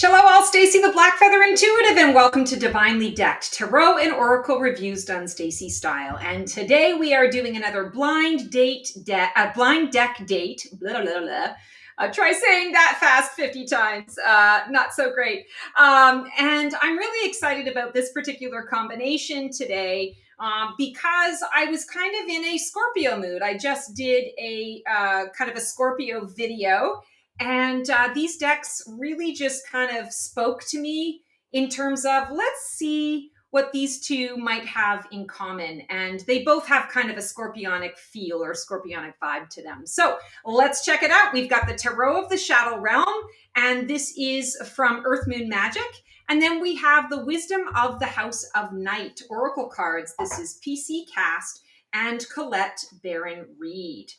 Hello all, Stacy the Blackfeather Intuitive, and welcome to Divinely Decked Tarot and Oracle Reviews done Stacy style. And today we are doing another blind deck date. Blah, blah, blah. Try saying that fast 50 times. Not so great. And I'm really excited about this particular combination today because I was kind of in a Scorpio mood. I just did a kind of a Scorpio video. And these decks really just kind of spoke to me in terms of, let's see what these two might have in common. And they both have kind of a scorpionic feel or scorpionic vibe to them. So let's check it out. We've got the Tarot of the Shadow Realm, and this is from Earth Moon Magic. And then we have the Wisdom of the House of Night Oracle cards. This is PC Cast and Colette Baron Reed.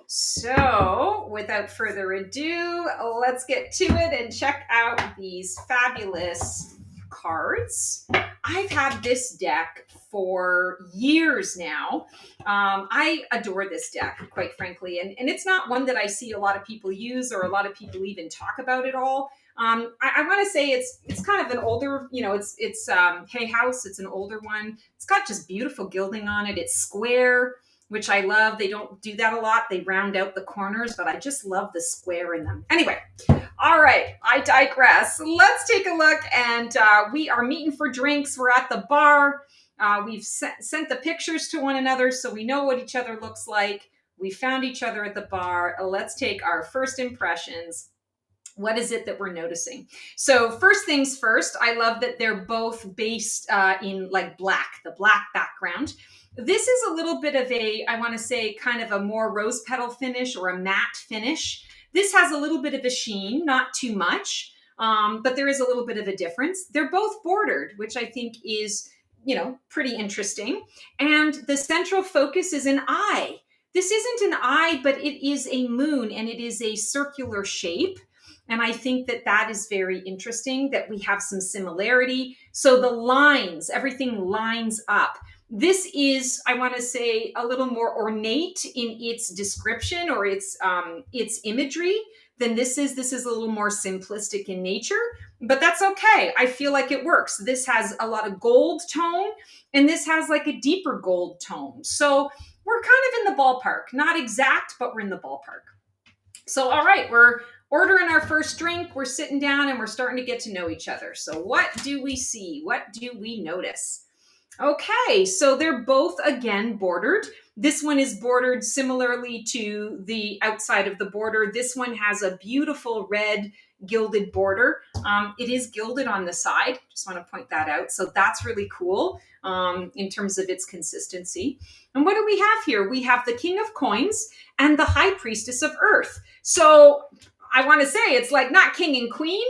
So, without further ado, let's get to it and check out these fabulous cards. I've had this deck for years now. I adore this deck, quite frankly, and it's not one that I see a lot of people use or a lot of people even talk about at all. I want to say it's kind of an older, it's Hay House. It's an older one. It's got just beautiful gilding on it. It's square, which I love. They don't do that a lot. They round out the corners, but I just love the square in them. Anyway, all right, I digress. Let's take a look, and we are meeting for drinks. We're at the bar. We've sent the pictures to one another, so we know what each other looks like. We found each other at the bar. Let's take our first impressions. What is it that we're noticing? So first things first, I love that they're both based in like black, the black background. This is a little bit of a, I want to say, kind of a more rose petal finish or a matte finish. This has a little bit of a sheen, not too much, but there is a little bit of a difference. They're both bordered, which I think is, pretty interesting. And the central focus is an eye. This isn't an eye, but it is a moon, and it is a circular shape. And I think that that is very interesting, that we have some similarity. So the lines, everything lines up. This is, I want to say, a little more ornate in its description or its imagery than this is. This is a little more simplistic in nature, but that's okay. I feel like it works. This has a lot of gold tone, and this has like a deeper gold tone. So we're kind of in the ballpark. Not exact, but we're in the ballpark. So, all right, we're ordering our first drink. We're sitting down, and we're starting to get to know each other. So what do we see? What do we notice? Okay, so they're both, again, bordered. This one is bordered similarly to the outside of the border. This one has a beautiful red gilded border. It is gilded on the side. Just want to point that out. So that's really cool in terms of its consistency. And what do we have here? We have the King of Coins and the High Priestess of Earth. So I want to say it's like not king and queen,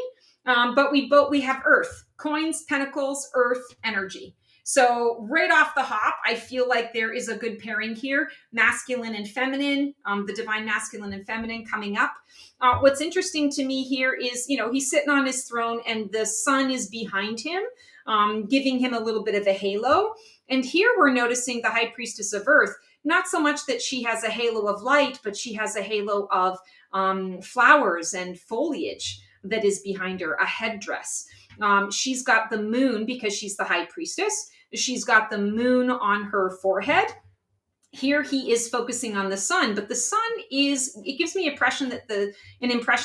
but we have Earth, coins, pentacles, Earth, energy. So right off the hop, I feel like there is a good pairing here, masculine and feminine, the divine masculine and feminine coming up. What's interesting to me here is, he's sitting on his throne and the sun is behind him, giving him a little bit of a halo. And here we're noticing the High Priestess of Earth, not so much that she has a halo of light, but she has a halo of flowers and foliage that is behind her, a headdress. She's got the moon because she's the High Priestess. She's got the moon on her forehead. Here he is focusing on the sun, but the sun it gives me an impression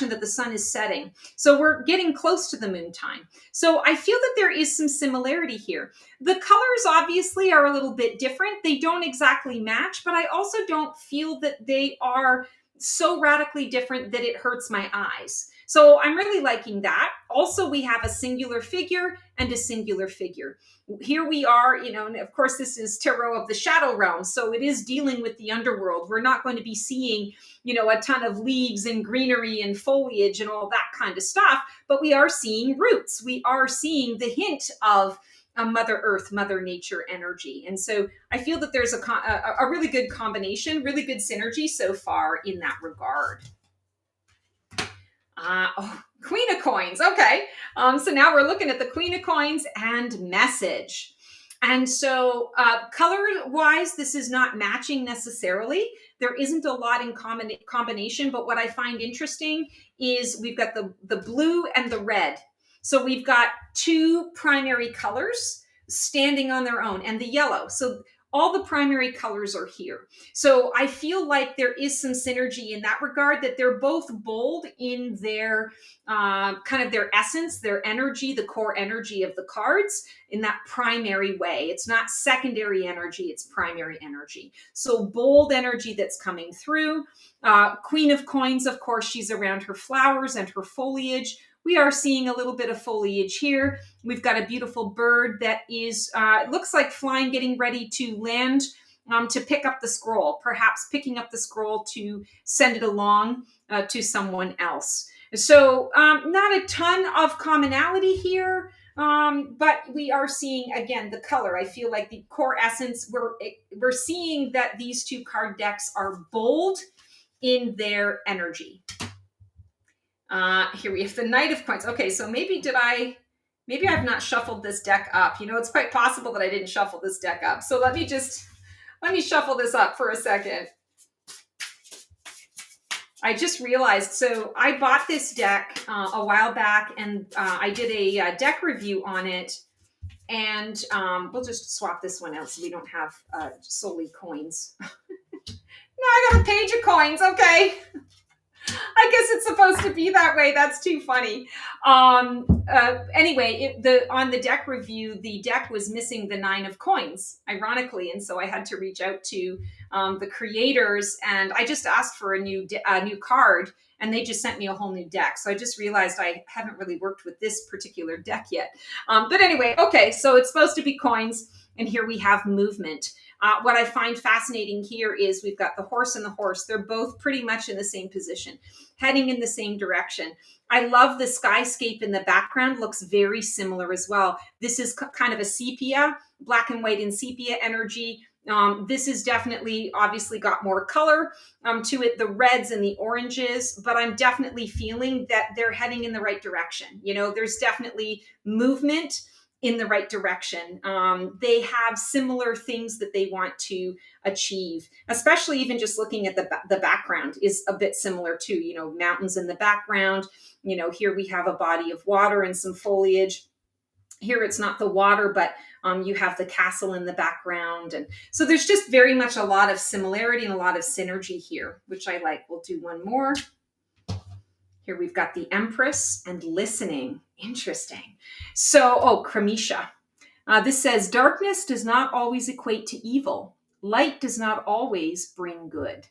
that the sun is setting. So we're getting close to the moon time. So I feel that there is some similarity here. The colors obviously are a little bit different. They don't exactly match, but I also don't feel that they are so radically different that it hurts my eyes. So I'm really liking that. Also, we have a singular figure and a singular figure. Here we are, and of course, this is Tarot of the Shadow Realm. So it is dealing with the underworld. We're not going to be seeing, a ton of leaves and greenery and foliage and all that kind of stuff, but we are seeing roots. We are seeing the hint of a Mother Earth, Mother Nature energy. And so I feel that there's a really good combination, really good synergy so far in that regard. Queen of Coins. Okay. So now we're looking at the Queen of Coins and message. And so color-wise, this is not matching necessarily. There isn't a lot in combination, but what I find interesting is we've got the blue and the red. So we've got two primary colors standing on their own and the yellow. So all the primary colors are here. So I feel like there is some synergy in that regard, that they're both bold in their kind of their essence, their energy, the core energy of the cards in that primary way. It's not secondary energy, it's primary energy. So bold energy that's coming through. Queen of Coins, of course, she's around her flowers and her foliage. We are seeing a little bit of foliage here. We've got a beautiful bird that is, it looks like flying, getting ready to land, to pick up the scroll, perhaps picking up the scroll to send it along to someone else. So not a ton of commonality here, but we are seeing, again, the color. I feel like the core essence, we're seeing that these two card decks are bold in their energy. Here we have the Knight of Coins. Okay, so maybe I've not shuffled this deck up. You know, it's quite possible that I didn't shuffle this deck up. So let me shuffle this up for a second. I just realized, so I bought this deck a while back, and I did a deck review on it, and we'll just swap this one out so we don't have solely coins. No, I got a page of coins, okay. I guess it's supposed to be that way. That's too funny. Anyway, on the deck review, the deck was missing the 9 of coins, ironically, and so I had to reach out to the creators, and I just asked for a new card, and they just sent me a whole new deck. So I just realized I haven't really worked with this particular deck yet. But anyway, okay, so it's supposed to be coins, and here we have movement. What I find fascinating here is we've got the horse and the horse. They're both pretty much in the same position, heading in the same direction. I love the skyscape in the background, looks very similar as well. This is kind of a sepia, black and white and sepia energy. This is definitely, obviously, got more color to it, the reds and the oranges, but I'm definitely feeling that they're heading in the right direction. You know, there's definitely movement in the right direction. They have similar things that they want to achieve, especially even just looking at the background is a bit similar too. You know, mountains in the background. You know, here we have a body of water and some foliage. Here it's not the water, but you have the castle in the background. And so there's just very much a lot of similarity and a lot of synergy here, which I like. We'll do one more. Here we've got the Empress and listening. Interesting. So, Kramisha. This says, darkness does not always equate to evil. Light does not always bring good.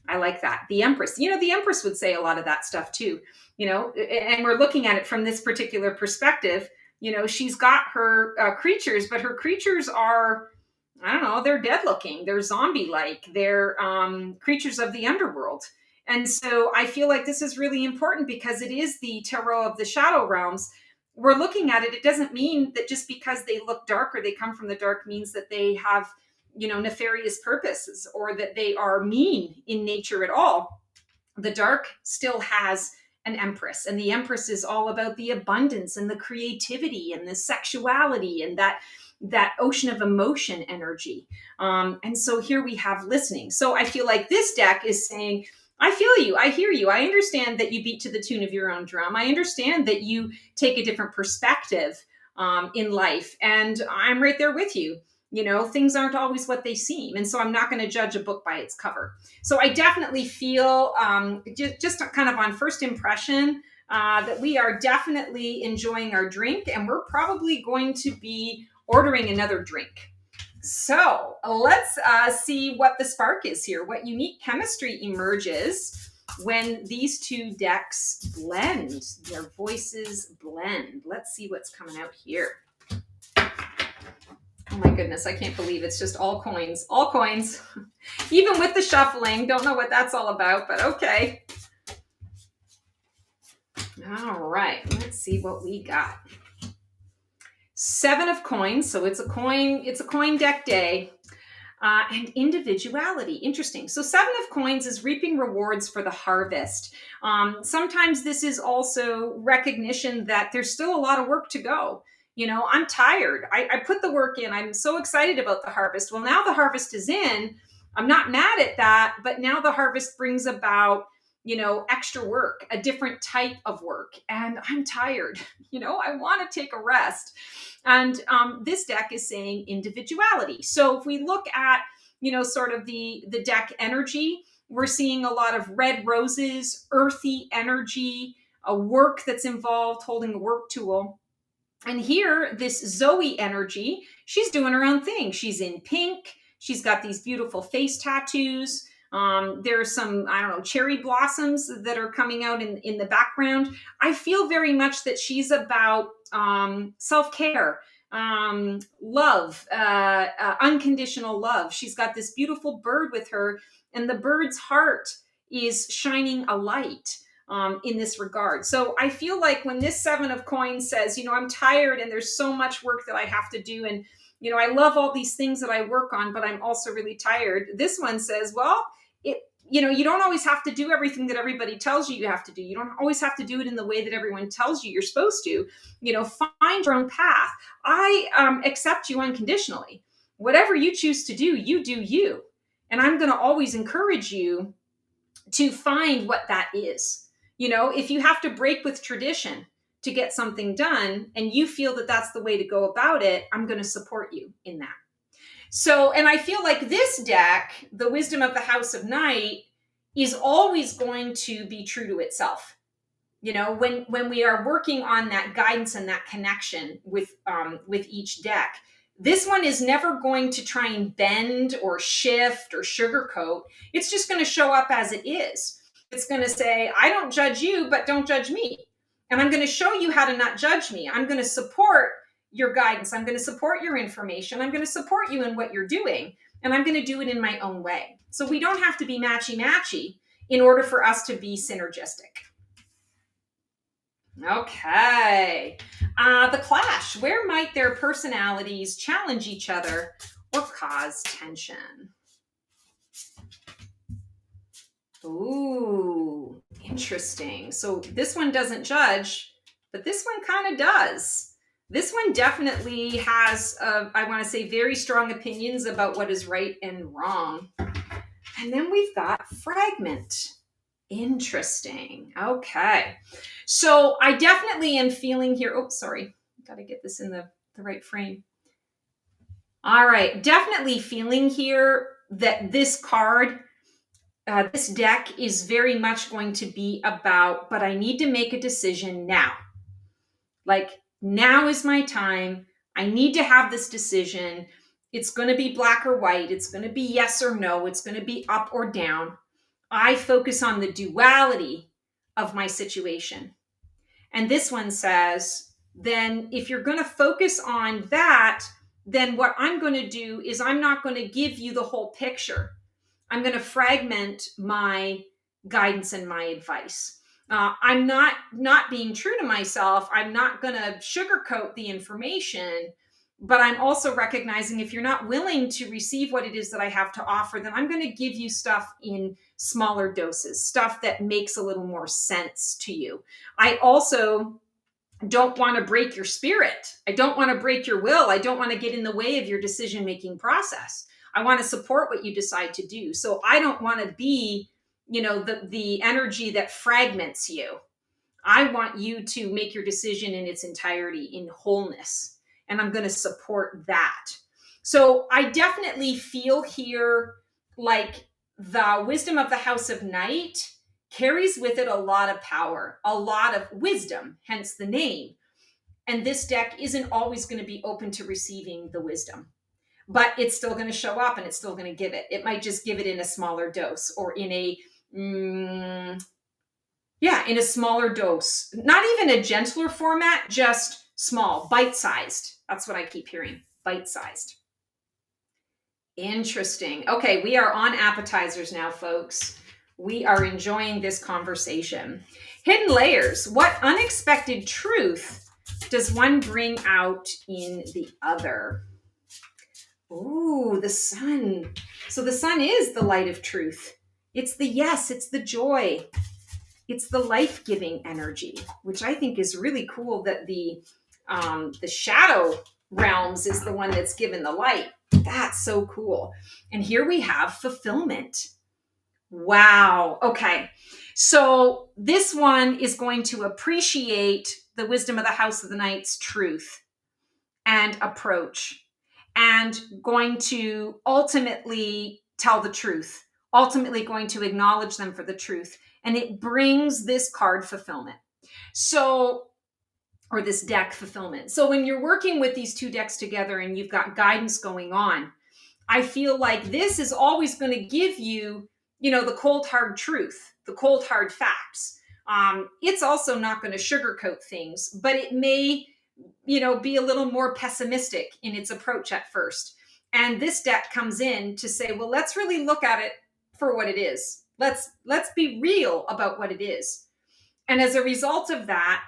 I like that. The Empress. You know, the Empress would say a lot of that stuff too. You know, and we're looking at it from this particular perspective. You know, she's got her creatures, but her creatures are, I don't know, they're dead looking. They're zombie-like. They're creatures of the underworld. And so I feel like this is really important because it is the tarot of the shadow realms. We're looking at it. It doesn't mean that just because they look dark or they come from the dark means that they have, you know, nefarious purposes or that they are mean in nature at all. The dark still has an Empress, and the Empress is all about the abundance and the creativity and the sexuality and that ocean of emotion energy. And so here we have listening. So I feel like this deck is saying, I feel you. I hear you. I understand that you beat to the tune of your own drum. I understand that you take a different perspective in life, and I'm right there with you. You know, things aren't always what they seem. And so I'm not going to judge a book by its cover. So I definitely feel just kind of on first impression that we are definitely enjoying our drink, and we're probably going to be ordering another drink. So let's see what the spark is here. What unique chemistry emerges when these two decks blend, their voices blend. Let's see what's coming out here. Oh my goodness, I can't believe it's just all coins. All coins. Even with the shuffling, don't know what that's all about, but okay. All right, let's see what we got. 7 of coins, so it's a coin deck day. And individuality. Interesting. So 7 of coins is reaping rewards for the harvest. Sometimes this is also recognition that there's still a lot of work to go. You know, I'm tired. I put the work in. I'm so excited about the harvest. Well, now the harvest is in. I'm not mad at that, but now the harvest brings about extra work, a different type of work, and I'm tired. I want to take a rest. And this deck is saying individuality. So if we look at, sort of the deck energy, we're seeing a lot of red roses, earthy energy, a work that's involved holding a work tool. And here, this Zoe energy, she's doing her own thing. She's in pink. She's got these beautiful face tattoos. There's some, I don't know, cherry blossoms that are coming out in the background. I feel very much that she's about self-care, love, unconditional love. She's got this beautiful bird with her, and the bird's heart is shining a light in this regard. So I feel like when this Seven of Coins says, I'm tired and there's so much work that I have to do, and I love all these things that I work on, but I'm also really tired. This one says, well, you don't always have to do everything that everybody tells you have to do. You don't always have to do it in the way that everyone tells you you're supposed to. Find your own path. I accept you unconditionally. Whatever you choose to do, you do you. And I'm going to always encourage you to find what that is. If you have to break with tradition to get something done and you feel that that's the way to go about it, I'm going to support you in that. So, and I feel like this deck, the Wisdom of the House of Night, is always going to be true to itself. When we are working on that guidance and that connection with each deck, this one is never going to try and bend or shift or sugarcoat. It's just going to show up as it is. It's going to say, I don't judge you, but don't judge me. And I'm going to show you how to not judge me. I'm going to support your guidance. I'm going to support your information. I'm going to support you in what you're doing. And I'm going to do it in my own way. So we don't have to be matchy-matchy in order for us to be synergistic. Okay. The clash. Where might their personalities challenge each other or cause tension? Ooh, interesting. So this one doesn't judge, but this one kind of does. This one definitely has, I want to say, very strong opinions about what is right and wrong. And then we've got fragment. Interesting. Okay. So I definitely am feeling here. Oh, sorry. Got to get this in the right frame. All right. Definitely feeling here that this card, this deck is very much going to be about, but I need to make a decision now. Like, now is my time. I need to have this decision. It's going to be black or white. It's going to be yes or no. It's going to be up or down. I focus on the duality of my situation. And this one says, then if you're going to focus on that, then what I'm going to do is I'm not going to give you the whole picture. I'm going to fragment my guidance and my advice. I'm not being true to myself. I'm not going to sugarcoat the information, but I'm also recognizing if you're not willing to receive what it is that I have to offer, then I'm going to give you stuff in smaller doses, stuff that makes a little more sense to you. I also don't want to break your spirit. I don't want to break your will. I don't want to get in the way of your decision-making process. I want to support what you decide to do. So I don't want to be, the energy that fragments you. I want you to make your decision in its entirety, in wholeness. And I'm going to support that. So I definitely feel here like the Wisdom of the House of Night carries with it a lot of power, a lot of wisdom, hence the name. And this deck isn't always going to be open to receiving the wisdom, but it's still going to show up and it's still going to give it. It might just give it in a smaller dose or in a, in a smaller dose. Not even a gentler format, just small, bite-sized. That's what I keep hearing, bite-sized. Interesting. Okay, we are on appetizers now, folks. We are enjoying this conversation. Hidden layers. What unexpected truth does one bring out in the other? Ooh, the sun. So the sun is the light of truth. It's the yes, it's the joy. It's the life-giving energy, which I think is really cool that the shadow realms is the one that's given the light. That's so cool. And here we have fulfillment. Wow. Okay. So this one is going to appreciate the wisdom of the House of the Knights truth and approach, and going to ultimately tell the truth, ultimately going to acknowledge them for the truth. And it brings this card fulfillment. So, or this deck fulfillment. So when you're working with these two decks together and you've got guidance going on, I feel like this is always going to give you, the cold hard truth, the cold hard facts. It's also not going to sugarcoat things, but it may, be a little more pessimistic in its approach at first. And this deck comes in to say, well, let's really look at it for what it is. Let's be real about what it is. And as a result of that,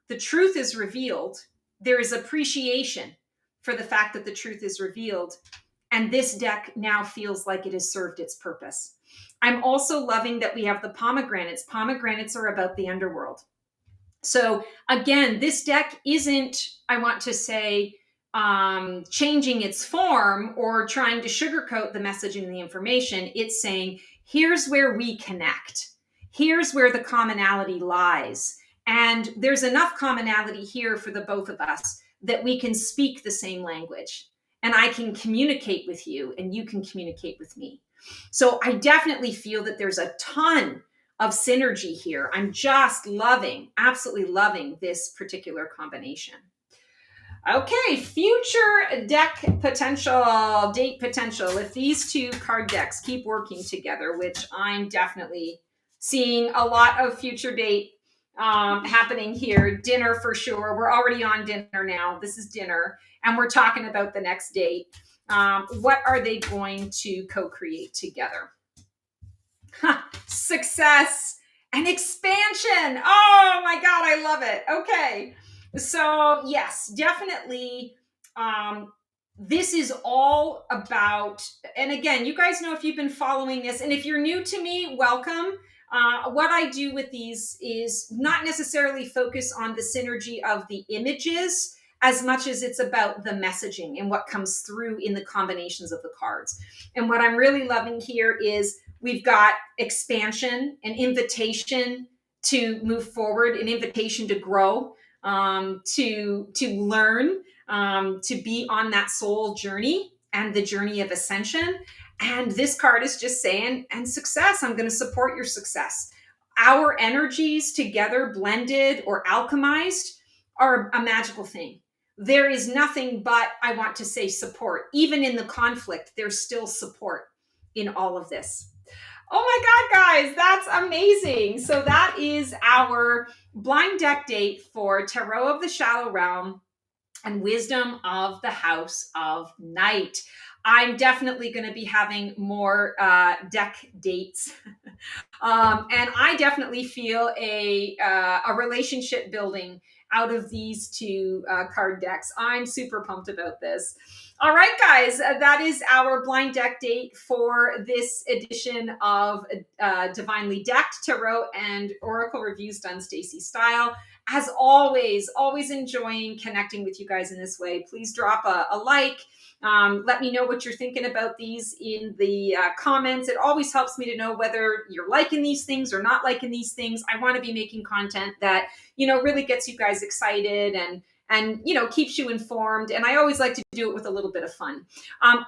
the truth is revealed. There is appreciation for the fact that the truth is revealed. And this deck now feels like it has served its purpose. I'm also loving that we have the pomegranates. Pomegranates are about the underworld. So again, this deck isn't, I want to say, changing its form or trying to sugarcoat the message and the information. It's saying, here's where we connect. Here's where the commonality lies. And there's enough commonality here for the both of us that we can speak the same language. And I can communicate with you and you can communicate with me. So I definitely feel that there's a ton of synergy here. I'm just absolutely loving this particular combination. Okay, future deck potential, date potential. If these two card decks keep working together, which I'm definitely seeing a lot of future date happening here. Dinner for sure. We're already on dinner now. This is dinner. And we're talking about the next date. What are they going to co-create together? Success and expansion. Oh my God, I love it. Okay. So yes, definitely. This is all about, and again, you guys know if you've been following this, and if you're new to me, welcome. What I do with these is not necessarily focus on the synergy of the images as much as it's about the messaging and what comes through in the combinations of the cards. And what I'm really loving here is we've got expansion, an invitation to move forward, an invitation to grow, to learn, to be on that soul journey and the journey of ascension. And this card is just saying, and success, I'm going to support your success. Our energies together, blended or alchemized, are a magical thing. There is nothing but, I want to say, support. Even in the conflict, there's still support in all of this. Oh my God, guys, that's amazing. So that is our blind deck date for Tarot of the Shallow Realm and Wisdom of the House of Night. I'm definitely going to be having more deck dates. And I definitely feel a relationship building out of these two card decks. I'm super pumped about this. All right, guys, that is our blind deck date for this edition of Divinely Decked Tarot and Oracle Reviews done Stacey style. As always enjoying connecting with you guys in this way. Please drop a like. Let me know what you're thinking about these in the comments. It always helps me to know whether you're liking these things or not liking these things. I want to be making content that, really gets you guys excited and keeps you informed. And I always like to do it with a little bit of fun.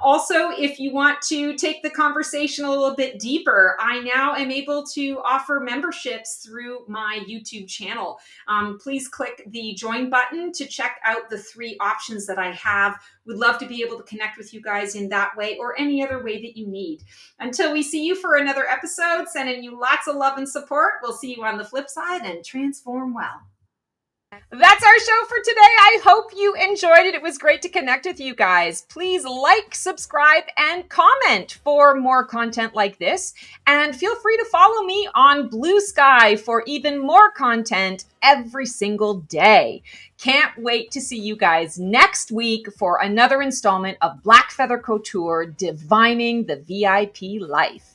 Also, if you want to take the conversation a little bit deeper, I now am able to offer memberships through my YouTube channel. Please click the join button to check out the 3 options that I have. Would love to be able to connect with you guys in that way or any other way that you need. Until we see you for another episode, sending you lots of love and support. We'll see you on the flip side and transform well. That's our show for today. I hope you enjoyed it. It was great to connect with you guys. Please like, subscribe, and comment for more content like this. And feel free to follow me on Blue Sky for even more content every single day. Can't wait to see you guys next week for another installment of Black Feather Couture, Divining the VIP Life.